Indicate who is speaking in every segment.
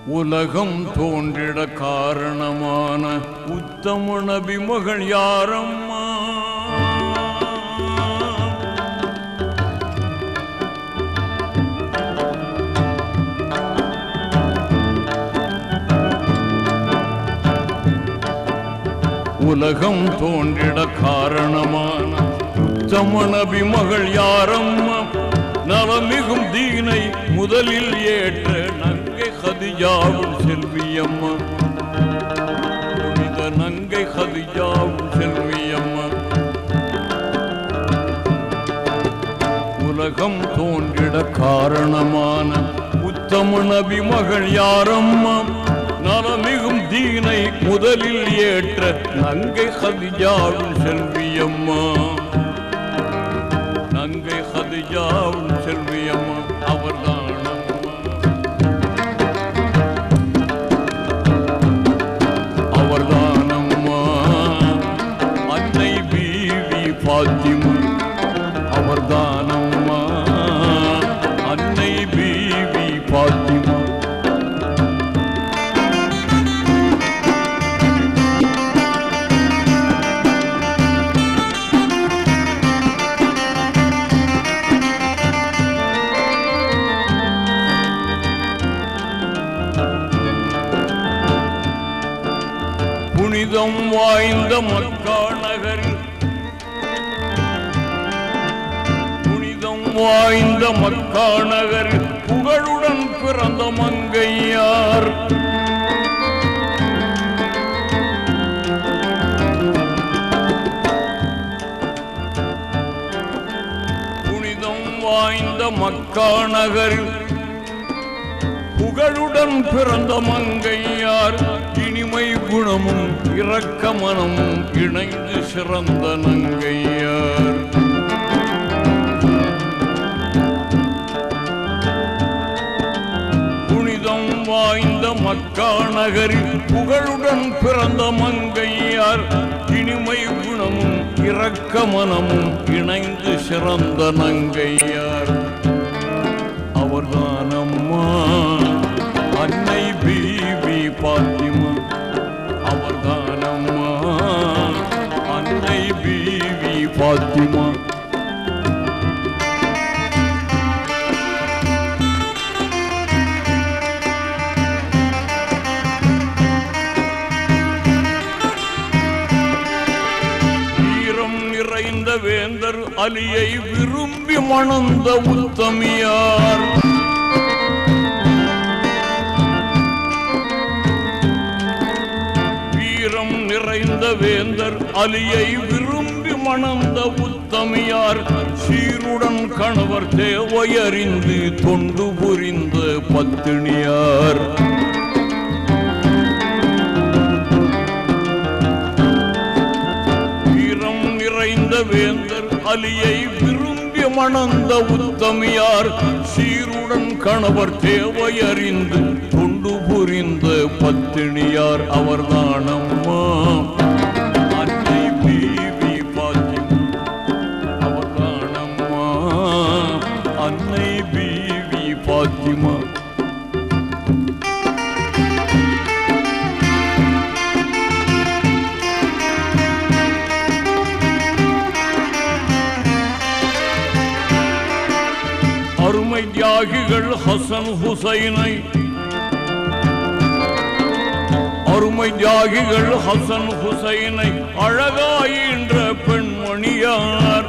Speaker 1: உலகம் தோன்றிட காரணமான உத்தம நபி மகள் யாரம்மா? உலகம் தோன்றிட காரணமான உத்தம நபி மகள் யாரம்மா? நலமிகும் தீனை முதலில் ஏற்ற நங்கை கதிஜாவின் செல்வியம்மா. புனித நங்கை கதிஜாவின் செல்வியம்மா. உலகம் தோன்றிட காரணமான உத்தம நபி மகள் யாரம்மா? நலமிகும் தீனை முதலில் ஏற்ற நங்கை கதிஜாவின் செல்வியம்மா. நங்கை கதிஜாவின் செல்வியம்மா அவர்தானம்மா. அவர்தானம்மா அன்னை பீவி பாத்திமா. அவர்தானம்மா அன்னை பீவி பாத்திமா. புனிதம் வாய்ந்த மக்கா நகரில் புனிதம் வாய்ந்த மக்கா நகரில் புகழுடன் பிறந்த மங்கையார். புனிதம் வாய்ந்த மக்கா நகரில் புகழுடன் பிறந்த மங்கையார். இனிமை குணமும் இரக்க மனமும் இணைந்து சிறந்த நங்கையார். புனிதம் வாய்ந்த மக்கா நகரில் புகழுடன் பிறந்த மங்கையார். இனிமை குணமும் இரக்க மனமும் இணைந்து சிறந்த நங்கையார் அவர்தானம்மா அன்னை பீவி பாத்திமா. அவர்தானம்மா அன்னை பீவி பாத்திமா. வீரம் நிறைந்த வேந்தர் அலியை விரும்பி மணந்த உத்தமியார். நிறைந்த வேந்தர் அலியை விரும்பி மணந்த உத்தமியார். சீருடன் கணவர் தேவையறிந்து தொண்டு புரிந்த பத்தினியார். வீரம் நிறைந்த வேந்தர் அலியை விரும்பி மணந்த உத்தமியார். சீருடன் கணவர் தேவையறிந்து தொண்டு புரிந்த பத்தினியார் அவர்தானம்மா அன்னை பீவி பாத்திமா. அவர்தானம்மா அன்னை பீவி பாத்திமா. அருமை தியாகிகள் ஹசன் ஹுசைனை அருமை தியாகிகள் ஹசன் ஹுசைனை அழகாயின்ற பெண்மணியார்.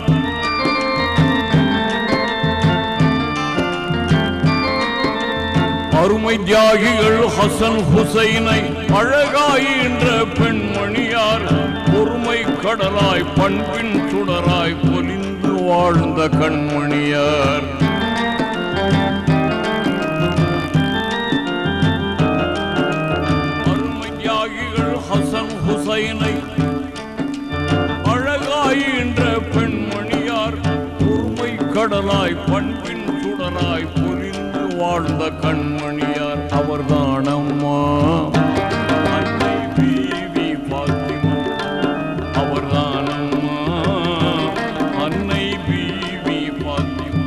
Speaker 1: அருமை தியாகிகள் ஹசன் ஹுசைனை அழகாயின்ற பெண்மணியார். பொறுமை கடலாய் பண்பின் சுடராய் பொலிந்து வாழ்ந்த கண்மணியார். ஹசன் ஹுசைனை அழகாயின்ற பெண்மணியார். பொறுமை கடலாய் பண்பின் சுடராய் பொலிந்து வாழ்ந்த கண்மணியார் அவர்தானம்மா அன்னை பீவி பாத்திமா. அவர்தானம்மா அன்னை பீவி பாத்திமா.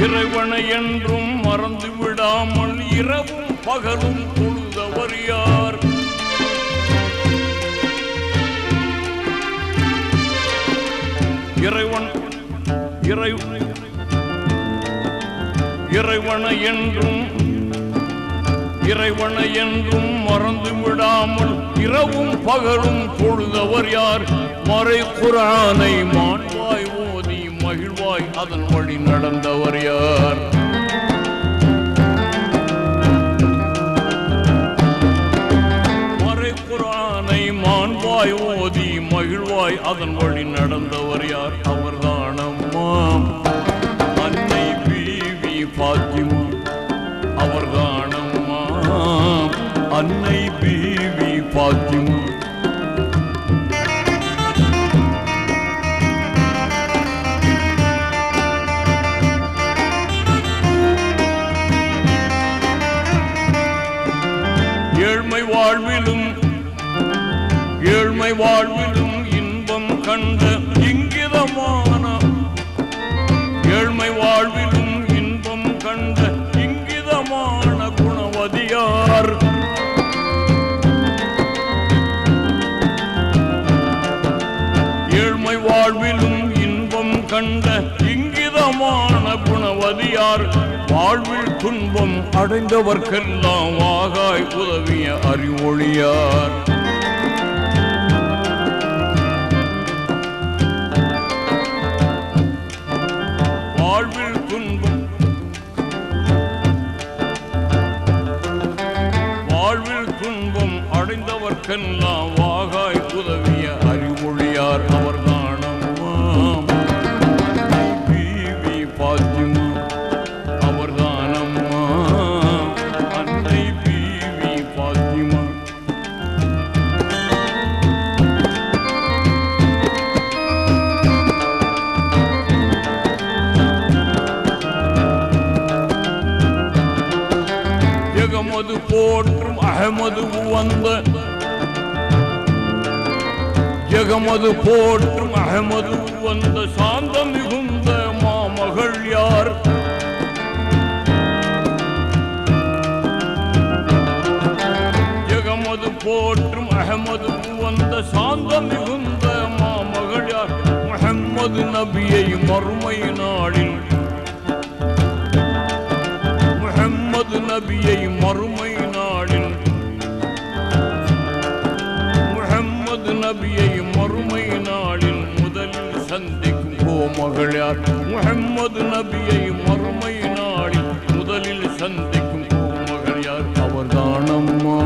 Speaker 1: இறைவனை என்றும் மறந்து விடாமல் இரவும் பகலும் தொழுதவர் யார்? இறைவனை என்றும் மறந்து விடாமல் இரவும் பகலும் தொழுதவர் யார்? மறை குர்ஆனை மாண்பாய் ஓதி மகிழ்வாய் அதன் வழி நடந்தவர் யார்? மறை குர்ஆனை மாண்பாய் ஓதி மகிழ்வாய் அதன் வழி நடந்தவர் யார்? அவர்தானம்மா அன்னை பீவி பாத்திமா. அவர்தானம்மா அன்னை பீவி பாத்திமா. ஏழ்மை வாழ்விலும் இன்பம் கண்ட இங்கிதமான ஏழ்மை வாழ்விலும் இன்பம் கண்ட இங்கிதமான குணவதியார். ஏழ்மை வாழ்விலும் இன்பம் கண்ட இங்கிதமான குணவதியார். வாழ்வில் துன்பம் அடைந்தவர்க்கெல்லாம் வாகாய் உதவிய அறிவொழியார். வாழ்வில் துன்பம் அடைந்தவர்க்கெல்லாம் வாகாய் உதவிய அறிவொழியார். அவர்தானம்மா பீவி பாத்திமா. அவர்தானம்மா அன்னை பீவி பாத்திமா. ஜெகமது போற்றும் அஹமது வந்த ஜெகமது போற்றும் அஹமது வந்த சாந்தம் மிகுந்த மாமகள் யார்? ஜெகமது போற்றும் அஹமது வந்த சாந்தம் மிகுந்த மாமகள் யார்? முஹம்மது நபியை மறுமை நாளில் முஹம்மது நபியை மறுமை நாளில் முஹம்மது நபியை மறுமை நாளில் முதலில் சந்திக்கும் கோமகள் யார்? முஹம்மது நபியை மறுமை நாளில் முதலில் சந்திக்கும் கோமகள் யார்? அவர்தானம்மா